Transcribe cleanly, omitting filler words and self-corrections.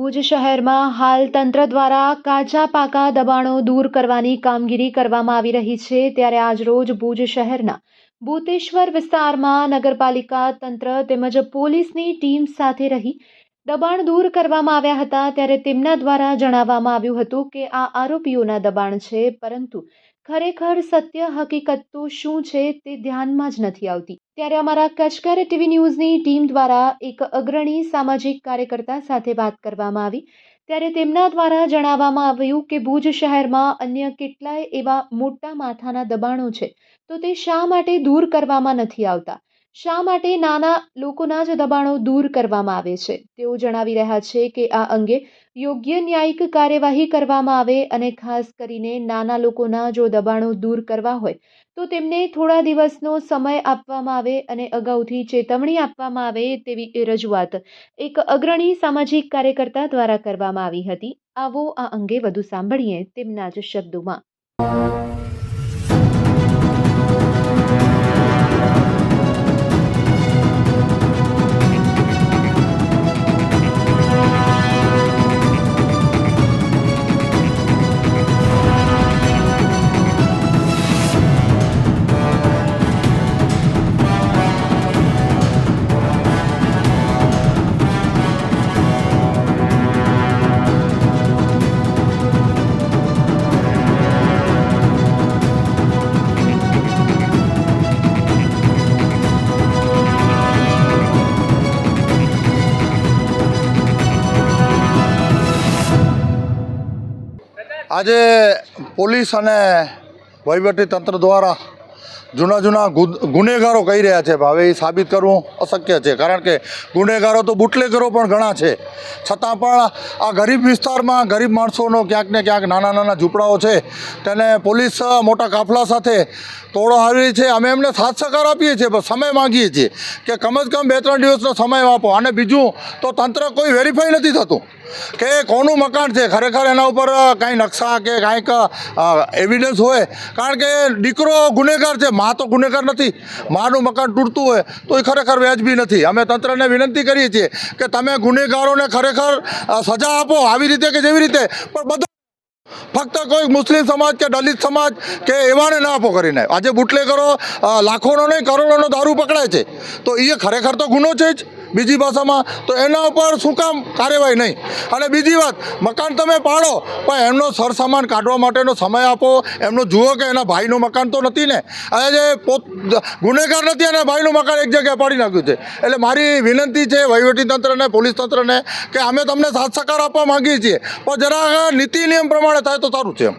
ભુજ શહેરમાં હાલ તંત્ર દ્વારા કાચા પાકા દબાણો દૂર કરવાની કામગીરી કરવામાં આવી રહી છે। ત્યારે આજરોજ ભુજ શહેરના ભૂતેશ્વર વિસ્તારમાં નગરપાલિકા તંત્ર તેમજ પોલીસની ટીમ સાથે રહી દબાણ દૂર કરવામાં આવ્યા હતા। ત્યારે તેમના દ્વારા જણાવવામાં આવ્યું હતું કે આ આરોપીઓના દબાણ છે, પરંતુ ખરેખર સત્ય હકીકત તો શું છે તે ધ્યાનમાં જ નથી આવતી। ત્યારે અમારા કચકર ટીવી ન્યૂઝની ટીમ દ્વારા એક અગ્રણી સામાજિક કાર્યકર્તા સાથે વાત કરવામાં આવી। ત્યારે તેમના દ્વારા જણાવવામાં આવ્યું કે ભુજ શહેરમાં અન્ય કેટલાય એવા મોટા માથાના દબાણો છે, તો તે શા માટે દૂર કરવામાં નથી આવતા? શા માટે નાના લોકોના જ દબાણો દૂર કરવામાં આવે છે? તેઓ જણાવી રહ્યા છે કે આ અંગે યોગ્ય ન્યાયિક કાર્યવાહી કરવામાં આવે અને ખાસ કરીને નાના લોકોના જો દબાણો દૂર કરવા હોય તો તેમને થોડા દિવસનો સમય આપવામાં આવે અને અગાઉથી ચેતવણી આપવામાં આવે તેવી રજૂઆત એક અગ્રણી સામાજિક કાર્યકર્તા દ્વારા કરવામાં આવી હતી। આવો આ અંગે વધુ સાંભળીએ તેમના જ શબ્દોમાં। આજે પોલીસ અને વહીવટીતંત્ર દ્વારા જૂના ગુનેગારો કહી રહ્યા છે, હવે એ સાબિત કરવું અશક્ય છે, કારણ કે ગુનેગારો તો બુટલેગરો પણ ઘણા છે। છતાં પણ આ ગરીબ વિસ્તારમાં ગરીબ માણસોનો ક્યાંક ને ક્યાંક નાના ઝૂંપડાઓ છે, તેને પોલીસ મોટા કાફલા સાથે તોડો આવી છે। અમે એમને સાથ સહકાર આપીએ છીએ, પણ સમય માગીએ છીએ કે કમ જ કમ 2-3 દિવસનો સમય આપો। અને બીજું તો તંત્ર કોઈ વેરીફાઈ નથી થતું કે કોનું મકાન છે, ખરેખર એના ઉપર કાંઈ નકશા કે કાંઈક એવિડન્સ હોય, કારણ કે દીકરો ગુનેગાર છે, મા તો ગુનેગાર નથી। માનું મકાન તૂટતું હોય તો એ ખરેખર વ્યાજબી નથી। અમે તંત્રને વિનંતી કરીએ છીએ કે તમે ગુનેગારોને ખરેખર સજા આપો, આવી રીતે કે જેવી રીતે, પણ બધા ફક્ત કોઈ મુસ્લિમ સમાજ કે દલિત સમાજ કે એવાને ના આપો કરીને। આજે બુટલેગરો લાખોનો નહીં કરોડોનો દારૂ પકડાય છે, તો એ ખરેખર તો ગુનો છે જ બીજી ભાષામાં, તો એના ઉપર શું કામ કાર્યવાહી નહીં? અને બીજી વાત, મકાન તમે પાડો પણ એમનો સરસામાન કાઢવા માટેનો સમય આપો, એમનો જુઓ કે એના ભાઈનું મકાન તો નથી ને, આજે ગુનેગાર નથી અને ભાઈનું મકાન એક જગ્યાએ પાડી નાખ્યું છે। એટલે મારી વિનંતી છે વહીવટીતંત્રને, પોલીસ તંત્રને કે અમે તમને સાથ સહકાર આપવા માંગીએ છીએ, પણ જરા નીતિ નિયમ પ્રમાણે થાય તો સારું છે એમ।